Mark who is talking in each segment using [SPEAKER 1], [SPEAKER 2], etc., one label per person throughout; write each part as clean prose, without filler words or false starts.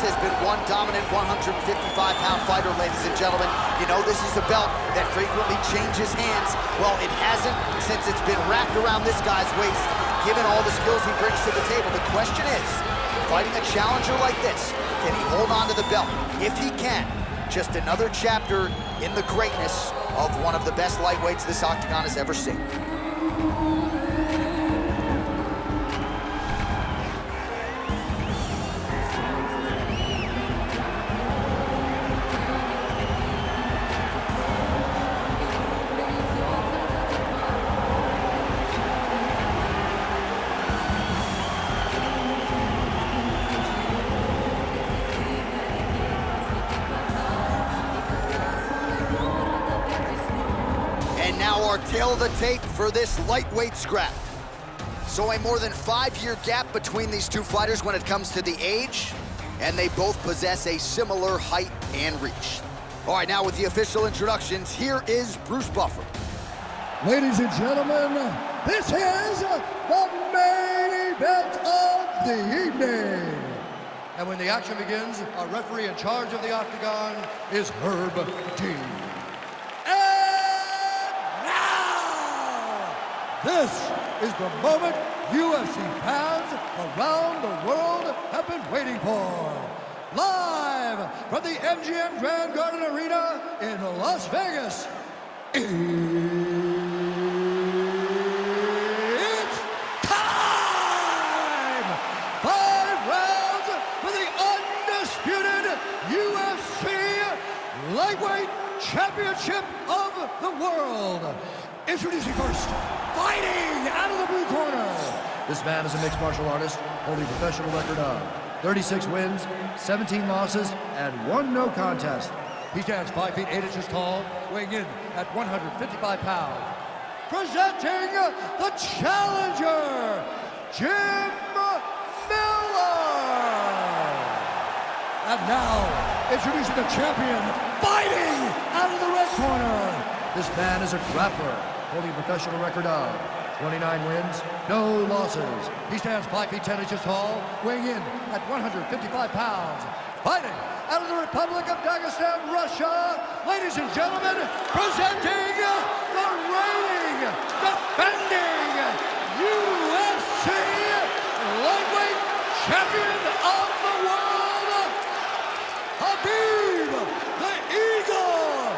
[SPEAKER 1] has been one dominant 155-pound fighter, ladies and gentlemen. You know, this is a belt that frequently changes hands. Well, it hasn't since it's been wrapped around this guy's waist. Given all the skills he brings to the table, the question is, fighting a challenger like this, can he hold on to the belt? If he can, just another chapter in the greatness of one of the best lightweights this octagon has ever seen. And now our tail of the tape for this lightweight scrap. So a more than 5-year gap between these two fighters when it comes to the age, and they both possess a similar height and reach. All right, now with the official introductions, here is Bruce Buffer.
[SPEAKER 2] Ladies and gentlemen, this is the main event of the evening. And when the action begins, our referee in charge of the octagon is Herb Dean. This is the moment UFC fans around the world have been waiting for. Live from the MGM Grand Garden Arena in Las Vegas, it's time! 5 rounds for the undisputed UFC Lightweight Championship of the World. Introducing first, fighting out of the blue corner. This man is a mixed martial artist, holding a professional record of 36 wins, 17 losses, and 1 no contest. He stands 5 feet 8 inches tall, weighing in at 155 pounds. Presenting the challenger, Jim Miller. And now, introducing the champion, fighting out of the red corner. This man is a grappler, holding a professional record of 29 wins, no losses. He stands 5 feet 10 inches tall, weighing in at 155 pounds. Fighting out of the Republic of Dagestan, Russia, ladies and gentlemen, presenting the reigning, defending UFC lightweight champion of the world, Khabib, the Eagle.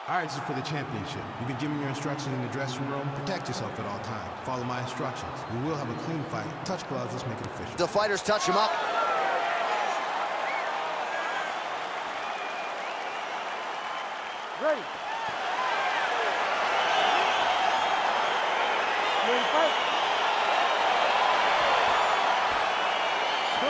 [SPEAKER 3] All right, this is for the championship. You've been given your instructions in the dressing room. Protect yourself at all times. Follow my instructions. We will have a clean fight. Touch gloves, let's make it official.
[SPEAKER 1] The fighters touch him up.
[SPEAKER 4] Ready. Ready to fight?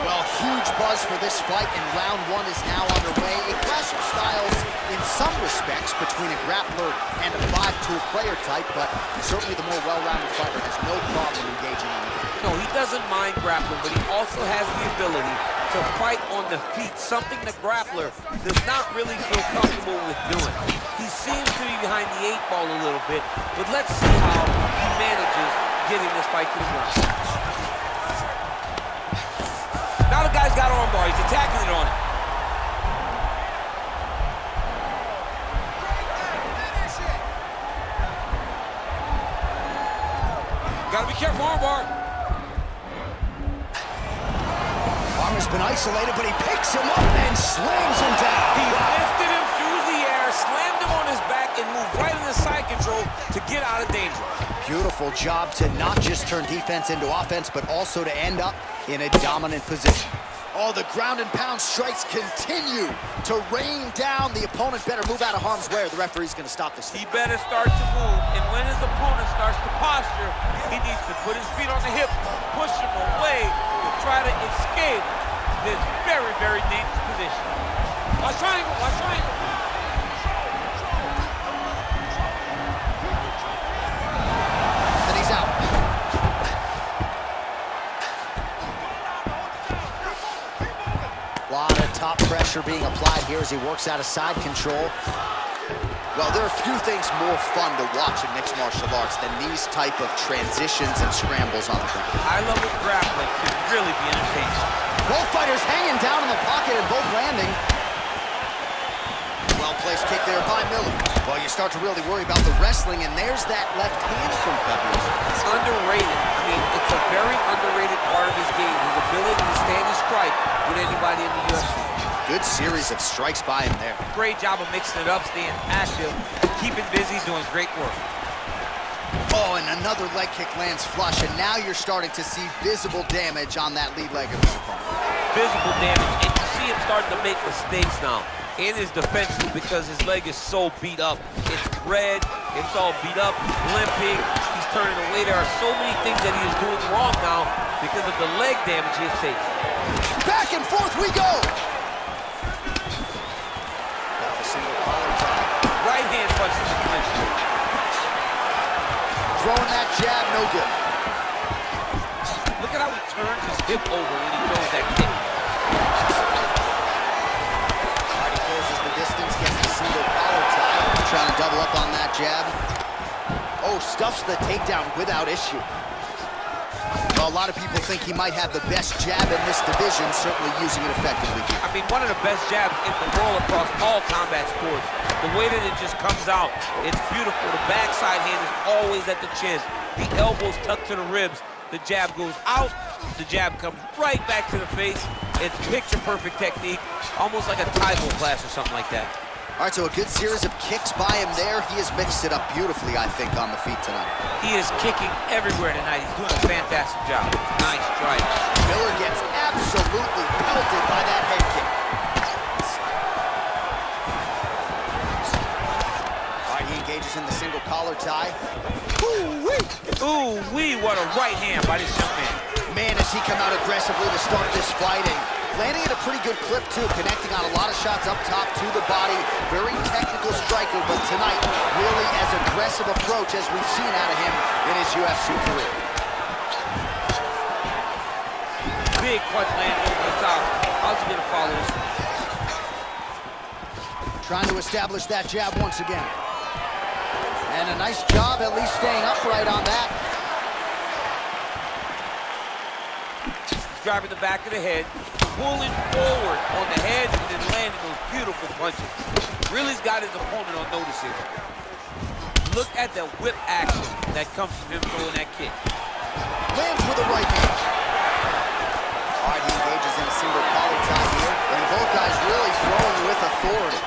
[SPEAKER 1] Well, huge buzz for this fight, and round 1 is now underway. A clash of styles in some respects between a grappler and a 5-tool player type, but certainly the more well-rounded fighter has no problem engaging on the ground.
[SPEAKER 5] No, he doesn't mind grappling, but he also has the ability to fight on the feet, something the grappler does not really feel comfortable with doing. He seems to be behind the 8 ball a little bit, but let's see how he manages getting this fight to the ground. Now the guy's got armbar, he's attacking it on it. Gotta be careful, armbar.
[SPEAKER 1] Arm has been isolated, but he picks him up and slams him down.
[SPEAKER 5] He lifted him through the air, slammed him on his back, and moved right into side control to get out of danger.
[SPEAKER 1] Beautiful job to not just turn defense into offense, but also to end up in a dominant position. Oh, the ground and pound strikes continue to rain down. The opponent better move out of harm's way, or the referee's going to stop this thing.
[SPEAKER 5] He better start to move, and when his opponent starts to posture, he needs to put his feet on the hip, push him away to try to escape this very, very dangerous position. Watch triangle, watch triangle.
[SPEAKER 1] And he's out. A lot of top pressure being applied here as he works out of side control. Well, there are few things more fun to watch in mixed martial arts than these type of transitions and scrambles on the ground.
[SPEAKER 5] High-level grappling can really be entertaining.
[SPEAKER 1] Both fighters hanging down in the pocket and both landing. Well-placed kick there by Miller. Well, you start to really worry about the wrestling, and there's that left hand from Khabib.
[SPEAKER 5] It's underrated. I mean, it's a very underrated part of his game, his ability to stand and strike with anybody in the UFC.
[SPEAKER 1] Good series of strikes by him there.
[SPEAKER 5] Great job of mixing it up, staying active, keeping busy, doing great work.
[SPEAKER 1] Oh, and another leg kick lands flush, and now you're starting to see visible damage on that lead leg of his opponent.
[SPEAKER 5] Visible damage, and you see him starting to make mistakes now in his defense because his leg is so beat up. It's red, it's all beat up, limping, he's turning away. There are so many things that he is doing wrong now because of the leg damage he has taken.
[SPEAKER 1] Back and forth we go!
[SPEAKER 5] Right hand punch in the clinch.
[SPEAKER 1] Throwing that jab, no good.
[SPEAKER 5] Look at how he turns his hip over when he throws that kick.
[SPEAKER 1] He closes the distance, gets the single collar tie. Trying to double up on that jab. Oh, stuffs the takedown without issue. Well, a lot of people think he might have the best jab in this division, certainly using it effectively here.
[SPEAKER 5] I mean, one of the best jabs in the world across all combat sports. The way that it just comes out, it's beautiful. The backside hand is always at the chin. The elbows tucked to the ribs. The jab goes out. The jab comes right back to the face. It's picture-perfect technique, almost like a Taekwondo class or something like that.
[SPEAKER 1] All right, so a good series of kicks by him there. He has mixed it up beautifully, I think, on the feet tonight.
[SPEAKER 5] He is kicking everywhere tonight. He's doing a fantastic job. Nice strike.
[SPEAKER 1] Miller gets absolutely pelted by that head kick. All right, he engages in the single collar tie. Ooh-wee!
[SPEAKER 5] Ooh-wee, what a right hand by this young man.
[SPEAKER 1] Man, has he come out aggressively to start this fighting. Landing at a pretty good clip, too, connecting on a lot of shots up top to the body. Very technical striker, but tonight, really as aggressive approach as we've seen out of him in his UFC career.
[SPEAKER 5] Big punch land over the top. How's he gonna follow this?
[SPEAKER 1] Trying to establish that jab once again. And a nice job at least staying upright on that.
[SPEAKER 5] Driving the back of the head, pulling forward on the head, and then landing those beautiful punches. Really's got his opponent on notice here. Look at the whip action that comes from him throwing that kick.
[SPEAKER 1] Lands with a right hand. All right, he engages in a single collar tie here. And both guys really throwing with authority.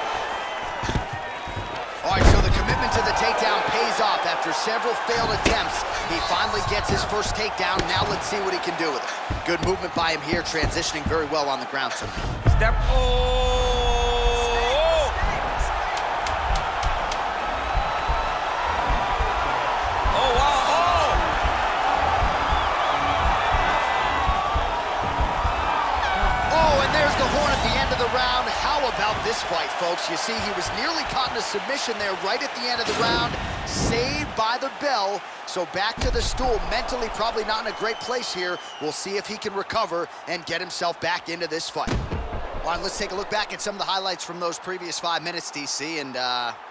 [SPEAKER 1] All right, so the commitment to the takedown pays off. After several failed attempts, he finally gets his first takedown. Now let's see what he can do with it. Good movement by him here, transitioning very well on the ground tonight.
[SPEAKER 5] Step, oh! Oh, wow, oh!
[SPEAKER 1] Oh, and there's the horn at the end of the round. How about this fight, folks? You see, he was nearly caught in a submission there right at the end of the round. Saved by the bell. So back to the stool, mentally probably not in a great place here. We'll see if he can recover and get himself back into this fight. All right, let's take a look back at some of the highlights from those previous 5 minutes, DC. And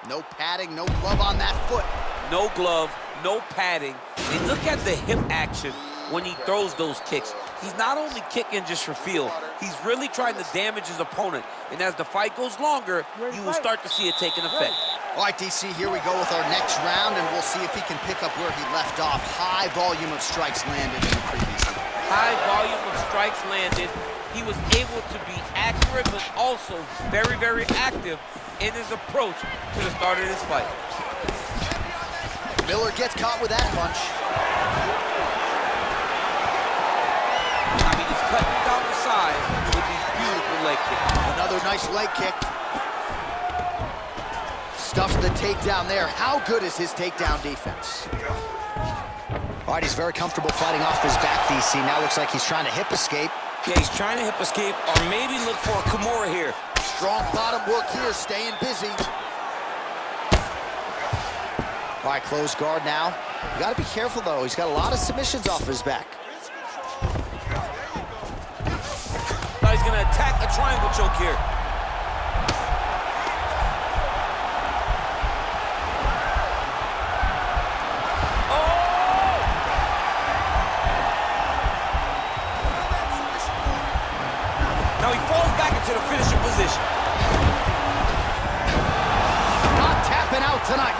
[SPEAKER 1] no padding, no glove on that foot.
[SPEAKER 5] No glove, no padding. And look at the hip action when he throws those kicks. He's not only kicking just for feel, he's really trying to damage his opponent. And as the fight goes longer, you will start to see it taking effect.
[SPEAKER 1] All right, DC, here we go with our next round, and we'll see if he can pick up where he left off. High volume of strikes landed in the previous round.
[SPEAKER 5] High volume of strikes landed. He was able to be accurate, but also very, very active in his approach to the start of this fight.
[SPEAKER 1] Miller gets caught with that punch.
[SPEAKER 5] I mean, he's cutting down the side with these beautiful leg kicks.
[SPEAKER 1] Another nice leg kick. Stuffs the takedown there. How good is his takedown defense? All right, he's very comfortable fighting off his back, DC. Now looks like he's trying to hip escape.
[SPEAKER 6] Yeah, he's trying to hip escape or maybe look for a Kimura here.
[SPEAKER 1] Strong bottom work here, staying busy. All right, closed guard now. You gotta be careful, though. He's got a lot of submissions off his back.
[SPEAKER 5] Now he's
[SPEAKER 6] going to attack a triangle choke here. Now he falls back into the finishing position.
[SPEAKER 1] Not tapping out tonight.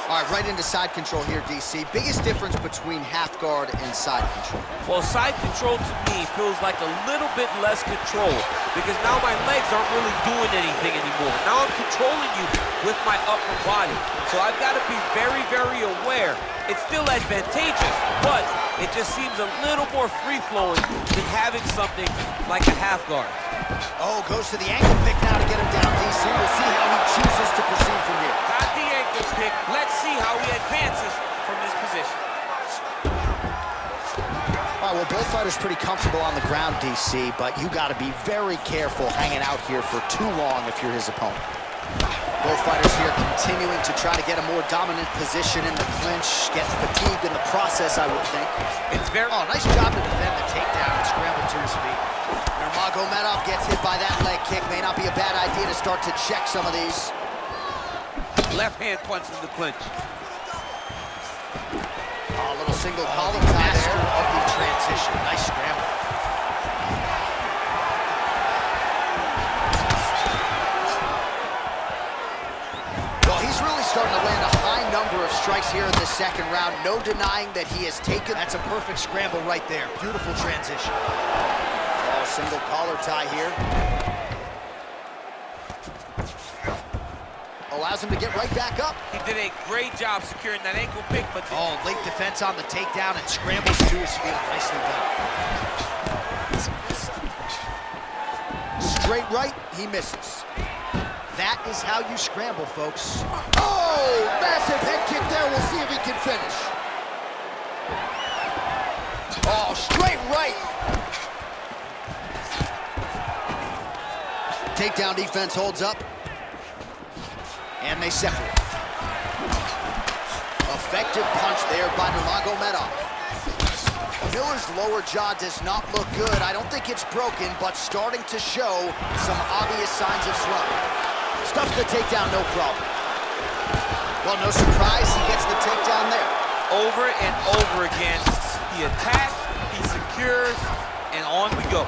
[SPEAKER 1] All right, right into side control here, DC. Biggest difference between half guard and side control?
[SPEAKER 5] Well, side control to me feels like a little bit less control because now my legs aren't really doing anything anymore. Now I'm controlling you with my upper body. So I've got to be very, very aware. It's still advantageous, but it just seems a little more free-flowing than having something like a half guard.
[SPEAKER 1] Oh, goes to the ankle pick now to get him down, DC. We'll see how he chooses to proceed from here.
[SPEAKER 5] Got the ankle pick. Let's see how he advances from this position.
[SPEAKER 1] All right, well, both fighters pretty comfortable on the ground, DC, but you got to be very careful hanging out here for too long if you're his opponent. Both fighters here continuing to try to get a more dominant position in the clinch. Gets fatigued in the process, I would think.
[SPEAKER 5] It's very...
[SPEAKER 1] Oh, nice job to defend the takedown and scramble to his feet. Nurmagomedov gets hit by that leg kick. May not be a bad idea to start to check some of these.
[SPEAKER 5] Left hand punch in the clinch.
[SPEAKER 1] Oh, a little single collar tie there. Of the transition. Nice scramble. Well, he's really starting to land a high number of strikes here in the second round. No denying that he has taken. That's a perfect scramble right there. Beautiful transition. Oh, single collar tie here. Allows him to get right back up.
[SPEAKER 5] He did a great job securing that ankle pick, but...
[SPEAKER 1] Oh, late defense on the takedown and scrambles to his feet. Nicely done. Straight right, he misses. That is how you scramble, folks. Oh, massive head kick there. We'll see if he can finish. Oh, straight right. Takedown defense holds up. And they separate. Effective punch there by Nurmagomedov. Miller's lower jaw does not look good. I don't think it's broken, but starting to show some obvious signs of swelling. Stuffs the takedown, no problem. Well, no surprise, he gets the takedown there.
[SPEAKER 5] Over and over again, he attacks, he secures, and on we go.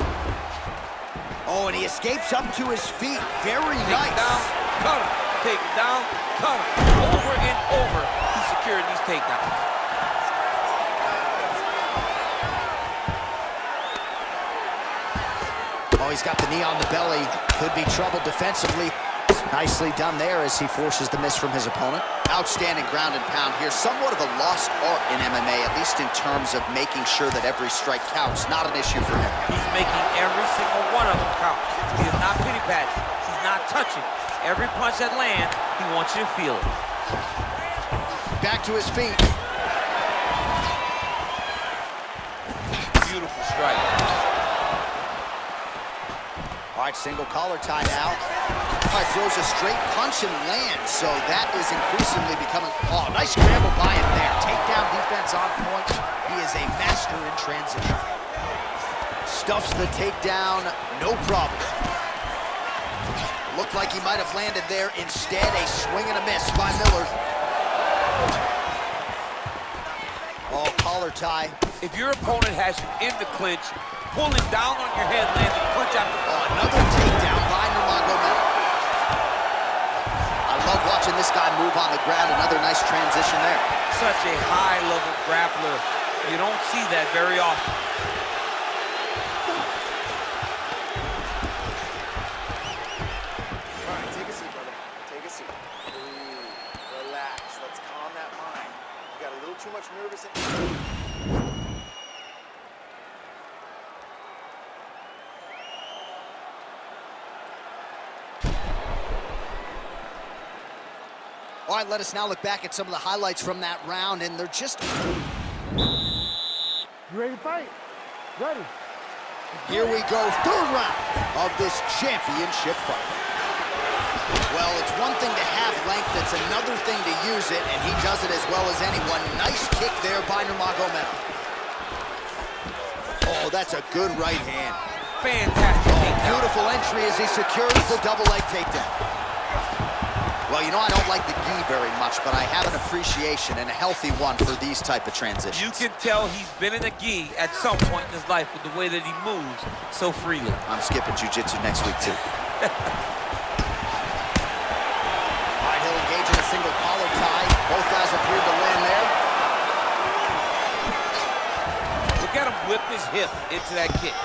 [SPEAKER 1] Oh, and he escapes up to his feet. Very nice.
[SPEAKER 5] Down, cut him. Take it down, cut him. Over and over, he's securing these takedowns.
[SPEAKER 1] Oh, he's got the knee on the belly. Could be trouble defensively. Nicely done there as he forces the miss from his opponent. Outstanding ground and pound here. Somewhat of a lost art in MMA, at least in terms of making sure that every strike counts. Not an issue for him.
[SPEAKER 5] He's making every single one of them count. He is not pity-patting. He's not touching. Every punch that lands, he wants you to feel it.
[SPEAKER 1] Back to his feet.
[SPEAKER 5] Beautiful strike.
[SPEAKER 1] All right, single collar tie now. All right, throws a straight punch and lands, so that is increasingly becoming... Oh, nice scramble by him there. Takedown defense on point. He is a master in transition. Stuffs the takedown, no problem. Looked like he might have landed there. Instead, a swing and a miss by Miller. Oh, collar tie.
[SPEAKER 5] If your opponent has you in the clinch, pulling down on your head, landing punch after punch.
[SPEAKER 1] Oh, another takedown by Nurmagomedov. I love watching this guy move on the ground. Another nice transition there.
[SPEAKER 5] Such a high-level grappler. You don't see that very often.
[SPEAKER 7] Too much nervous.
[SPEAKER 1] All right, let us now look back at some of the highlights from that round, and they're just...
[SPEAKER 4] You ready to fight? Ready.
[SPEAKER 1] Here we go, third round of this championship fight. Well, it's one thing to have length, it's another thing to use it, and he does it as well as anyone. Nice kick there by Nurmagomedov. Oh, that's a good right hand.
[SPEAKER 5] Fantastic takedown.
[SPEAKER 1] Beautiful entry as he secures the double leg takedown. Well, you know, I don't like the gi very much, but I have an appreciation and a healthy one for these type of transitions.
[SPEAKER 5] You can tell he's been in a gi at some point in his life with the way that he moves so freely.
[SPEAKER 1] I'm skipping jiu-jitsu next week, too. All right, he'll engage in a single collar tie. Both guys appear to land there.
[SPEAKER 5] Look at him whip his hip into that kick.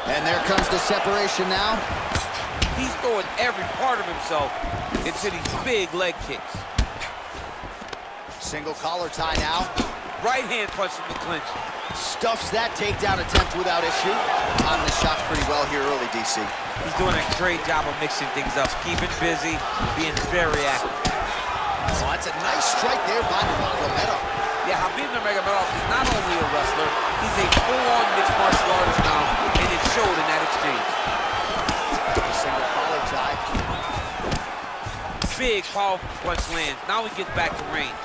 [SPEAKER 1] And there comes the separation now.
[SPEAKER 5] He's throwing every part of himself into these big leg kicks.
[SPEAKER 1] Single collar tie now.
[SPEAKER 5] Right hand punch from the clinch.
[SPEAKER 1] Stuffs that takedown attempt without issue. Timing the shots pretty well here early, DC.
[SPEAKER 5] He's doing a great job of mixing things up, keeping busy, being very active.
[SPEAKER 1] Well, that's a nice strike there by Nurmagomedov.
[SPEAKER 5] Yeah, Khabib Nurmagomedov is not only a wrestler, he's a full-on mixed martial artist now, and it showed in that exchange.
[SPEAKER 1] Single collar tie.
[SPEAKER 5] Big, powerful punch lands. Now we get back to range.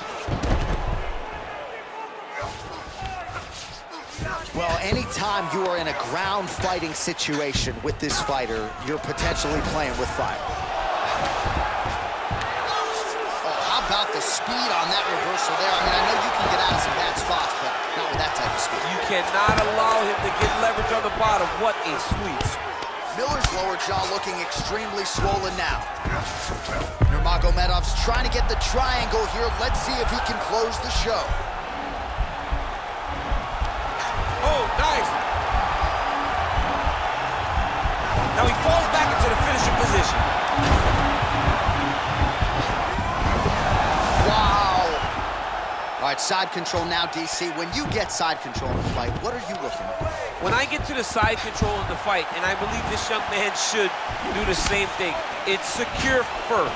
[SPEAKER 1] Well, anytime you are in a ground fighting situation with this fighter, you're potentially playing with fire. Oh, how about the speed on that reversal there? I mean, I know you can get out of some bad spots, but not with that type of speed.
[SPEAKER 5] You cannot allow him to get leverage on the bottom. What a sweep.
[SPEAKER 1] Miller's lower jaw looking extremely swollen now. Nurmagomedov's trying to get the triangle here. Let's see if he can close the show.
[SPEAKER 5] Oh, nice. Now he falls back into the finishing position.
[SPEAKER 1] Wow. All right, side control now, DC. When you get side control in the fight, what are you looking at?
[SPEAKER 5] When I get to the side control in the fight, and I believe this young man should do the same thing, it's secure first.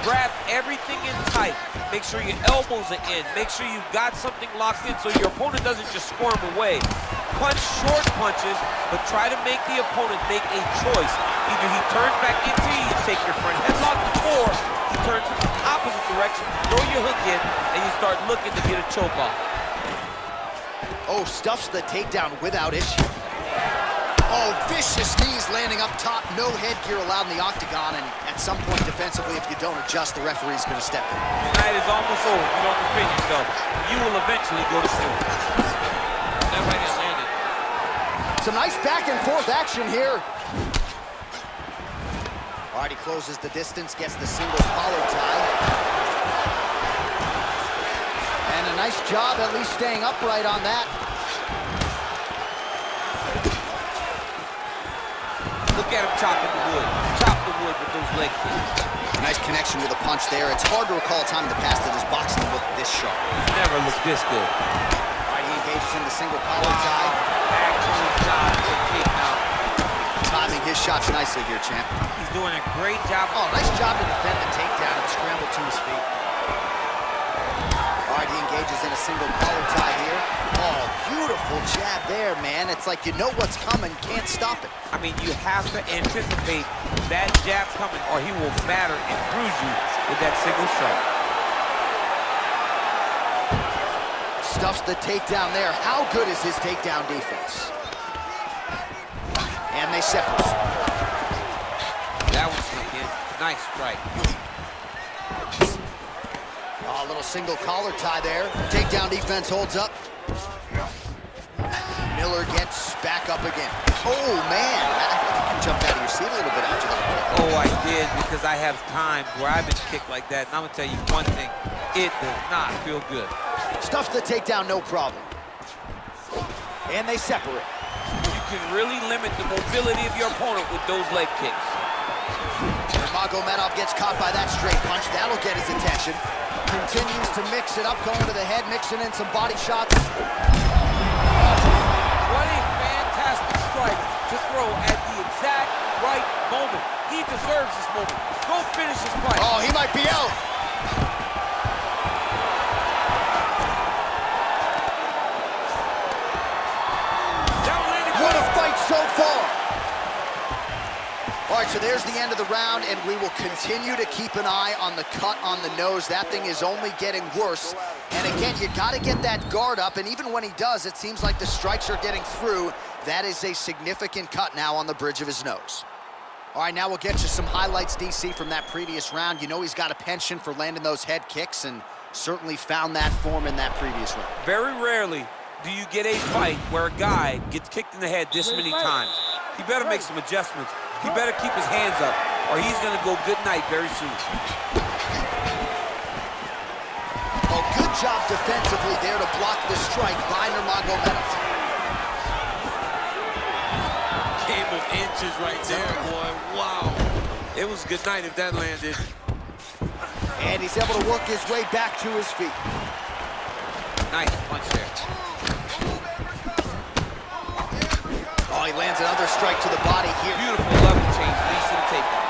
[SPEAKER 5] Grab everything in tight. Make sure your elbows are in. Make sure you've got something locked in so your opponent doesn't just squirm away. Punch short punches, but try to make the opponent make a choice. Either he turns back into you, you take your front headlock, or he turns in the opposite direction, throw your hook in, and you start looking to get a choke off.
[SPEAKER 1] Oh, stuffs the takedown without issue. Oh, vicious knees landing up top. No headgear allowed in the octagon, and at some point defensively, if you don't adjust, the referee's going to step in.
[SPEAKER 5] The night is almost over. If you don't defend yourself, you will eventually go to sleep. That right hand landed.
[SPEAKER 1] Some nice back and forth action here. All right, he closes the distance, gets the single collar tie. And a nice job at least staying upright on that.
[SPEAKER 5] Look at him chopping the wood. Chop the wood with those leg kicks.
[SPEAKER 1] Nice connection with a punch there. It's hard to recall a time in the past that his boxing looked this sharp.
[SPEAKER 5] Never looked this good.
[SPEAKER 1] All right, he engages in the single collar tie.
[SPEAKER 5] Actually dodged the takedown.
[SPEAKER 1] Timing his shots nicely here, champ.
[SPEAKER 5] He's doing a great job.
[SPEAKER 1] Oh, nice job to defend the takedown and scramble to his feet. All right, he engages in a single collar tie here. Oh, beautiful jab there, man. It's like you know what's coming, can't stop it.
[SPEAKER 5] I mean, you have to anticipate that jab coming or he will batter and bruise you with that single strike.
[SPEAKER 1] Stuffs the takedown there. How good is his takedown defense? And they separate.
[SPEAKER 5] That was sneak in. Nice strike.
[SPEAKER 1] Oh, a little single collar tie there. Takedown defense holds up. Miller gets back up again. Oh, man. You jumped out of your seat a little bit after that.
[SPEAKER 5] Oh, I did because I have time grabbing kick like that. And I'm going to tell you one thing. It does not feel good.
[SPEAKER 1] Stuffs the takedown, no problem. And they separate.
[SPEAKER 5] You can really limit the mobility of your opponent with those leg kicks.
[SPEAKER 1] Nurmagomedov gets caught by that straight punch. That'll get his attention. Continues to mix it up, going to the head, mixing in some body shots.
[SPEAKER 5] What a fantastic strike to throw at the exact right moment. He deserves this moment. Go finish his fight.
[SPEAKER 1] Oh, he might be out. What a fight so far. All right, so there's the end of the round, and we will continue to keep an eye on the cut on the nose. That thing is only getting worse. And again, you got to get that guard up, and even when he does, it seems like the strikes are getting through, That is a significant cut now on the bridge of his nose. All right, now we'll get you some highlights, DC, from that previous round. You know he's got a penchant for landing those head kicks, and certainly found that form in that previous round.
[SPEAKER 5] Very rarely do you get a fight where a guy gets kicked in the head this many times. He better make some adjustments. He better keep his hands up, or he's going to go good night very soon.
[SPEAKER 1] Oh, good job defensively there to block the strike by Nurmagomedov.
[SPEAKER 6] Game of inches right there, boy. Wow.
[SPEAKER 5] It was good night if that landed.
[SPEAKER 1] And he's able to work his way back to his feet.
[SPEAKER 5] Nice punch there.
[SPEAKER 1] Oh, he lands another strike to the body here.
[SPEAKER 5] Beautiful level change, leads to the takedown.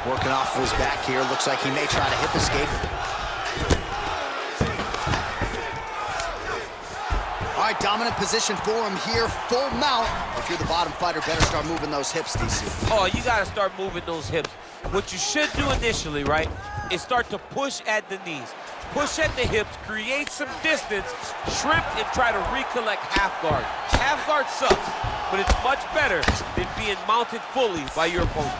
[SPEAKER 1] Working off of his back here. Looks like he may try to hip escape. All right, dominant position for him here. Full mount. If you're the bottom fighter, better start moving those hips, DC.
[SPEAKER 5] Oh, you got to start moving those hips. What you should do initially, right, is start to push at the knees. Push at the hips, create some distance, shrimp, and try to recollect half guard. Half guard sucks, but it's much better than being mounted fully by your opponent.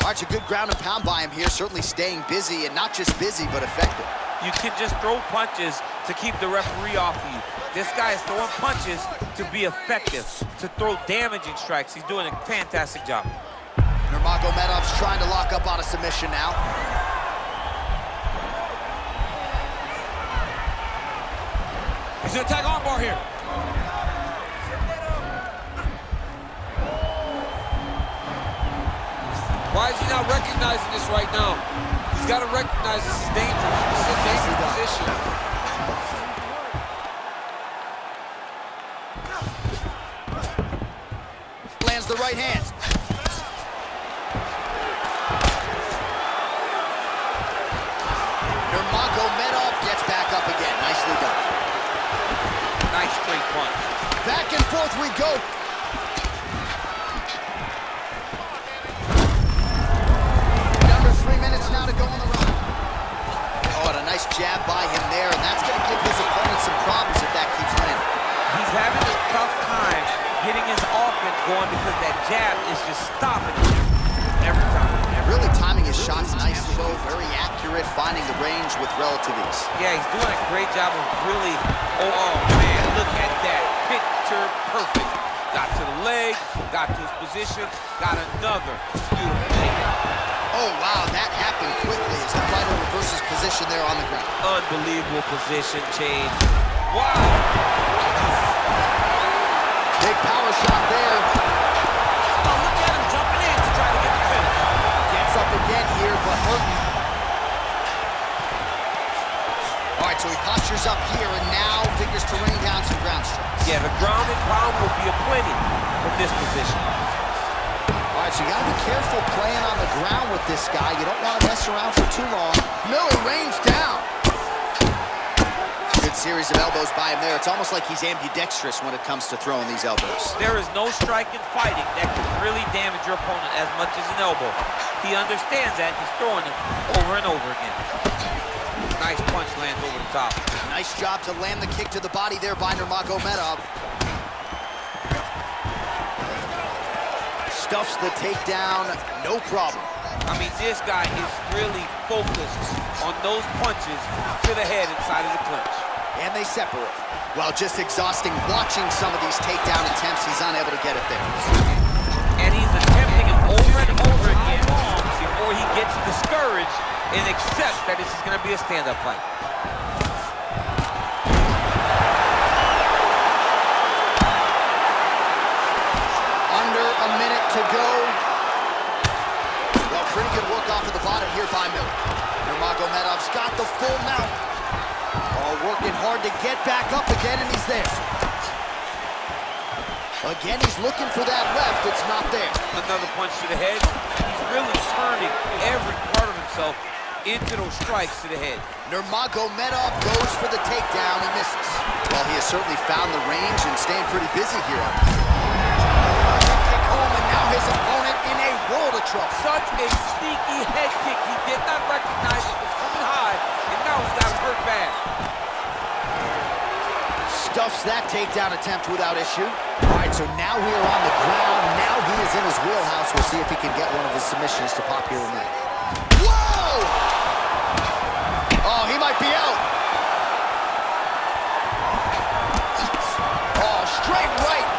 [SPEAKER 1] All right, a good ground and pound by him here. Certainly staying busy, and not just busy, but effective.
[SPEAKER 5] You can just throw punches to keep the referee off of you. This guy is throwing punches to be effective, to throw damaging strikes. He's doing a fantastic job.
[SPEAKER 1] Nurmagomedov's trying to lock up on a submission now.
[SPEAKER 6] He's gonna attack armbar here. Why is he not recognizing this right now? He's got to recognize this is dangerous. This is a dangerous position.
[SPEAKER 1] Lands the right hand. Nurmagomedov gets back up again. Nicely done.
[SPEAKER 5] Nice straight punch.
[SPEAKER 1] Back and forth we go. Under 3 minutes now to go in the round. Oh, and a nice jab by him there, and that's going to give his opponent some problems if that keeps landing.
[SPEAKER 5] He's having a tough time getting his offense going because that jab is just stopping him every time.
[SPEAKER 1] Really timing his shots nicely, though. Very accurate, finding the range with relative ease.
[SPEAKER 5] Yeah, he's doing a great job of really, oh man, look at that. Picture perfect. Got to the leg, got to his position, got another beautiful takedown.
[SPEAKER 1] Oh, wow, that happened quickly as the fighter reverses position there on the ground.
[SPEAKER 5] Unbelievable position change. Wow.
[SPEAKER 1] Big power shot there.
[SPEAKER 5] Oh, look at him jumping in to try to get the finish.
[SPEAKER 1] Gets up again here, but hurting. All right, so he postures up here and now figures to rain down some ground strikes.
[SPEAKER 5] Yeah, the ground and pound will be aplenty from this position.
[SPEAKER 1] All right, so you got to be careful playing on the ground with this guy. You don't want to mess around for too long. Miller rains down. Good series of elbows by him there. It's almost like he's ambidextrous when it comes to throwing these elbows.
[SPEAKER 5] There is no strike in fighting that can really damage your opponent as much as an elbow. He understands that. He's throwing them over and over again. Nice punch lands over the top.
[SPEAKER 1] Nice job to land the kick to the body there by Nurmagomedov. Stuffs the takedown, no problem.
[SPEAKER 5] I mean, this guy is really focused on those punches to the head inside of the clinch.
[SPEAKER 1] And they separate. Well, just exhausting watching some of these takedown attempts. He's unable to get it there.
[SPEAKER 5] And he's attempting it over and over again before he gets discouraged and accepts that this is going to be a stand-up fight.
[SPEAKER 1] Under a minute to go. Well, pretty good work off of the bottom here by Miller. Nurmagomedov's got the full mount. Oh, working hard to get back up again, and he's there. Again, he's looking for that left. It's not there.
[SPEAKER 5] Another punch to the head. He's really turning every part of himself into those strikes to the head.
[SPEAKER 1] Nurmagomedov goes for the takedown. He misses. Well, he has certainly found the range and staying pretty busy here. Kick home, and now his opponent in a world of trouble.
[SPEAKER 5] Such a sneaky head kick. He did not recognize it was coming high, and now he's got him hurt bad.
[SPEAKER 1] stuffs that takedown attempt without issue. All right, so now we are on the ground. Now he is in his wheelhouse. We'll see if he can get one of his submissions to pop here tonight. Whoa! Oh, he might be out. Oh, straight right.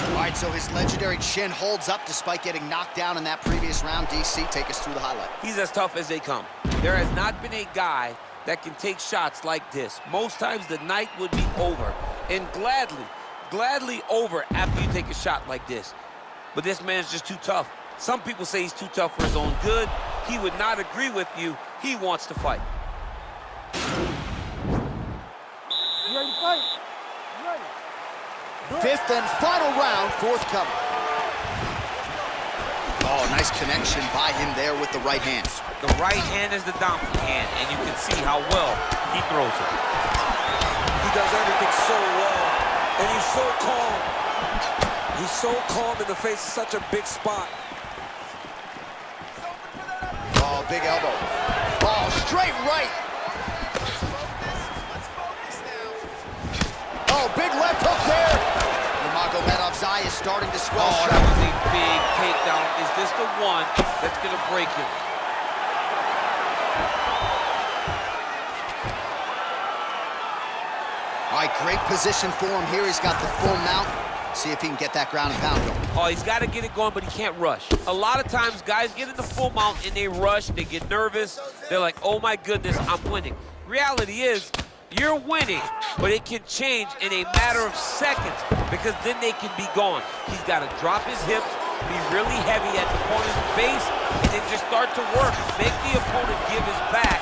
[SPEAKER 1] All right, so his legendary chin holds up despite getting knocked down in that previous round. DC, take us through the highlight.
[SPEAKER 5] He's as tough as they come. There has not been a guy that can take shots like this. Most times the night would be over, and gladly over after you take a shot like this. But this man's just too tough. Some people say he's too tough for his own good. He would not agree with you. He wants to fight.
[SPEAKER 4] You ready to fight? You ready?
[SPEAKER 1] Fifth and final round, forthcoming. Oh, nice connection by him there with the right hand.
[SPEAKER 5] The right hand is the dominant hand, and you can see how well he throws it.
[SPEAKER 6] He does everything so well, and he's so calm. He's so calm in the face of such a big spot.
[SPEAKER 1] Oh, big elbow. Oh, straight right. Oh, big left hook there. Nurmagomedov's eye is starting to swell
[SPEAKER 5] Oh,
[SPEAKER 1] shut.
[SPEAKER 5] that was a big takedown. Is this the one that's going to break him?
[SPEAKER 1] All right, great position for him here. He's got the full mount. See if he can get that ground and pound going.
[SPEAKER 5] Oh, he's got to get it going, but he can't rush. A lot of times, guys get in the full mount and they rush, they get nervous. They're like, oh my goodness, I'm winning. Reality is, you're winning, but it can change in a matter of seconds because then they can be gone. He's got to drop his hips, be really heavy at the opponent's base, and then just start to work. Make the opponent give his back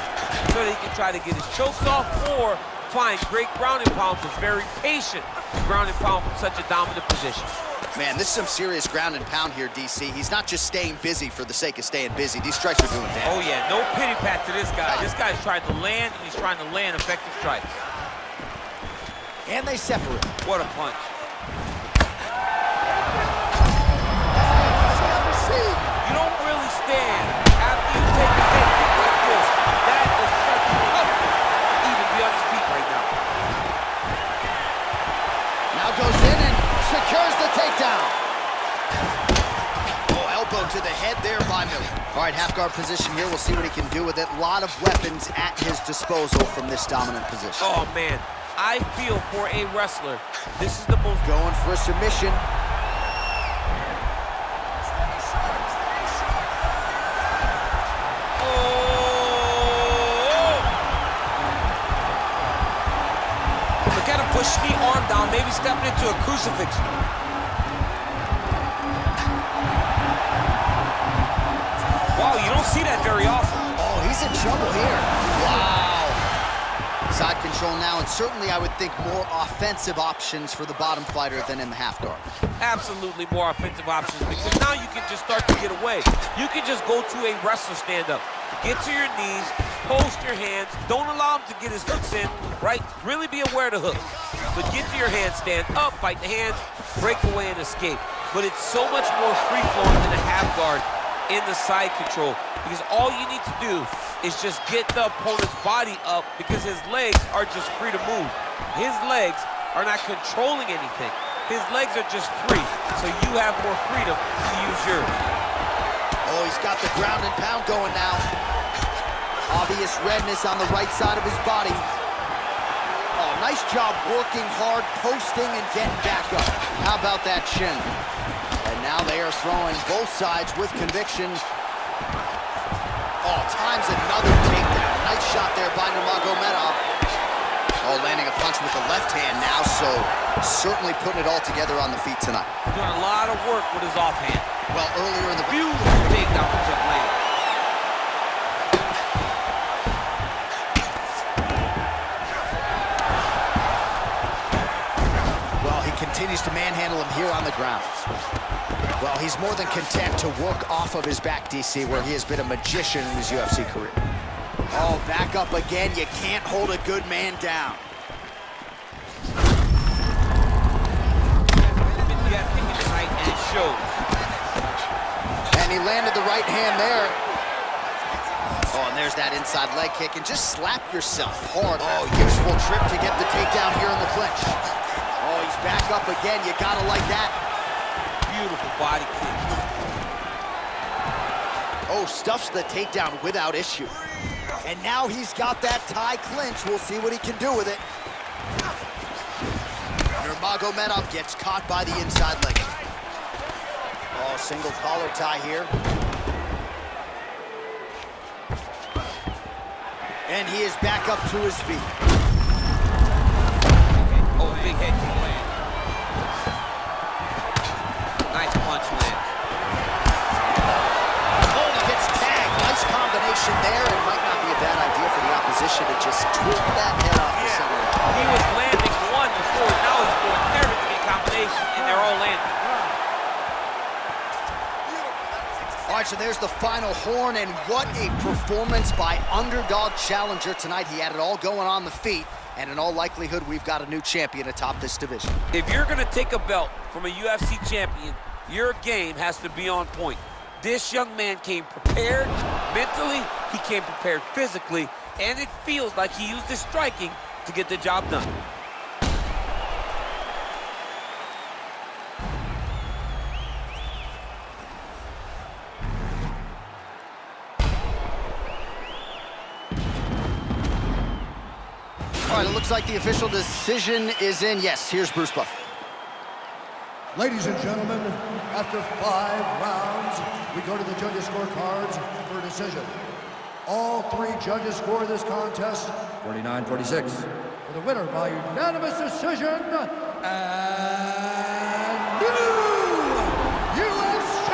[SPEAKER 5] so that he can try to get his chokes off or find great ground and pound, but very patient ground and pound from such a dominant position.
[SPEAKER 1] Man, this is some serious ground and pound here, DC. He's not just staying busy for the sake of staying busy. These strikes are doing damage.
[SPEAKER 5] Oh yeah, no pity pat to this guy. This guy's trying to land, and he's trying to land effective strikes.
[SPEAKER 1] And they separate.
[SPEAKER 5] What a punch. You don't really stand after you take a hit like this. That is such tough to even be on his feet right now.
[SPEAKER 1] Now goes in and secures the takedown. Oh, elbow to the head there by Miller. All right, half guard position here. We'll see what he can do with it. A lot of weapons at his disposal from this dominant position.
[SPEAKER 5] Oh man, I feel for a wrestler, this is the most...
[SPEAKER 1] Going for a submission.
[SPEAKER 6] Look at him push the arm down, maybe stepping into a crucifix. Wow, you don't see that very often.
[SPEAKER 1] Oh, he's in trouble here. Wow. Side control now, and certainly I would think more offensive options for the bottom fighter than in the half guard.
[SPEAKER 5] Absolutely more offensive options because now you can just start to get away. You can just go to a wrestler stand-up. Get to your knees, post your hands, don't allow him to get his hooks in, right? Really be aware of the hook. But get to your hands, stand up, fight the hands, break away and escape. But it's so much more free-flowing than a half guard in the side control because all you need to do is just get the opponent's body up because his legs are just free to move. His legs are not controlling anything. His legs are just free, so you have more freedom to use yours.
[SPEAKER 1] Oh, he's got the ground and pound going now. Obvious redness on the right side of his body. Oh, nice job working hard, posting, and getting back up. How about that chin? And now they are throwing both sides with conviction. Oh, times another takedown. Nice shot there by Nurmagomedov. Oh, landing a punch with the left hand now, so certainly putting it all together on the feet tonight.
[SPEAKER 5] Doing a lot of work with his offhand.
[SPEAKER 1] Well, earlier in the...
[SPEAKER 5] Beautiful takedown from the lane.
[SPEAKER 1] Well, he continues to manhandle him here on the ground. Well, he's more than content to work off of his back, DC, where he has been a magician in his UFC career. Oh, back up again. You can't hold a good man down.
[SPEAKER 5] Tonight, and it shows.
[SPEAKER 1] And he landed the right hand there. Oh, and there's that inside leg kick, and just slap yourself hard. Oh, useful trip to get the takedown here in the clinch. Oh, he's back up again. You gotta like that.
[SPEAKER 5] Beautiful body kick.
[SPEAKER 1] Oh, stuffs the takedown without issue. And now he's got that tie clinch. We'll see what he can do with it. Nurmagomedov gets caught by the inside leg. Oh, single collar tie here. And he is back up to his feet.
[SPEAKER 5] Oh, big head kick land. Nice punch land.
[SPEAKER 1] Oh, he gets tagged. Nice combination there. It might not be a bad idea for the opposition to just tweak that head off the center.
[SPEAKER 5] He was landing one before. Now he's doing everything in combination, and they're all landing.
[SPEAKER 1] All right, so there's the final horn, and what a performance by underdog challenger tonight. He had it all going on the feet, and in all likelihood, we've got a new champion atop this division.
[SPEAKER 5] If you're gonna take a belt from a UFC champion, your game has to be on point. This young man came prepared mentally, he came prepared physically, and it feels like he used his striking to get the job done.
[SPEAKER 1] All right, it looks like the official decision is in. Yes, here's Bruce Buffer.
[SPEAKER 2] Ladies and gentlemen, after 5 rounds, we go to the judges' scorecards for a decision. All 3 judges score this contest 49-46. For the winner by unanimous decision, and new UFC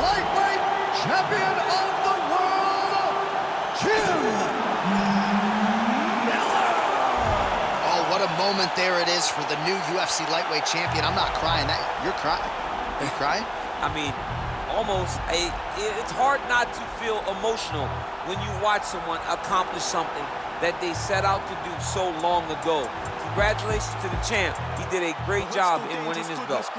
[SPEAKER 2] lightweight champion of the world, Jim.
[SPEAKER 1] What a moment there it is for the new UFC lightweight champion. I'm not crying. You're crying. Are you crying?
[SPEAKER 5] I mean, almost. It's hard not to feel emotional when you watch someone accomplish something that they set out to do so long ago. Congratulations to the champ. He did a great job in winning this belt.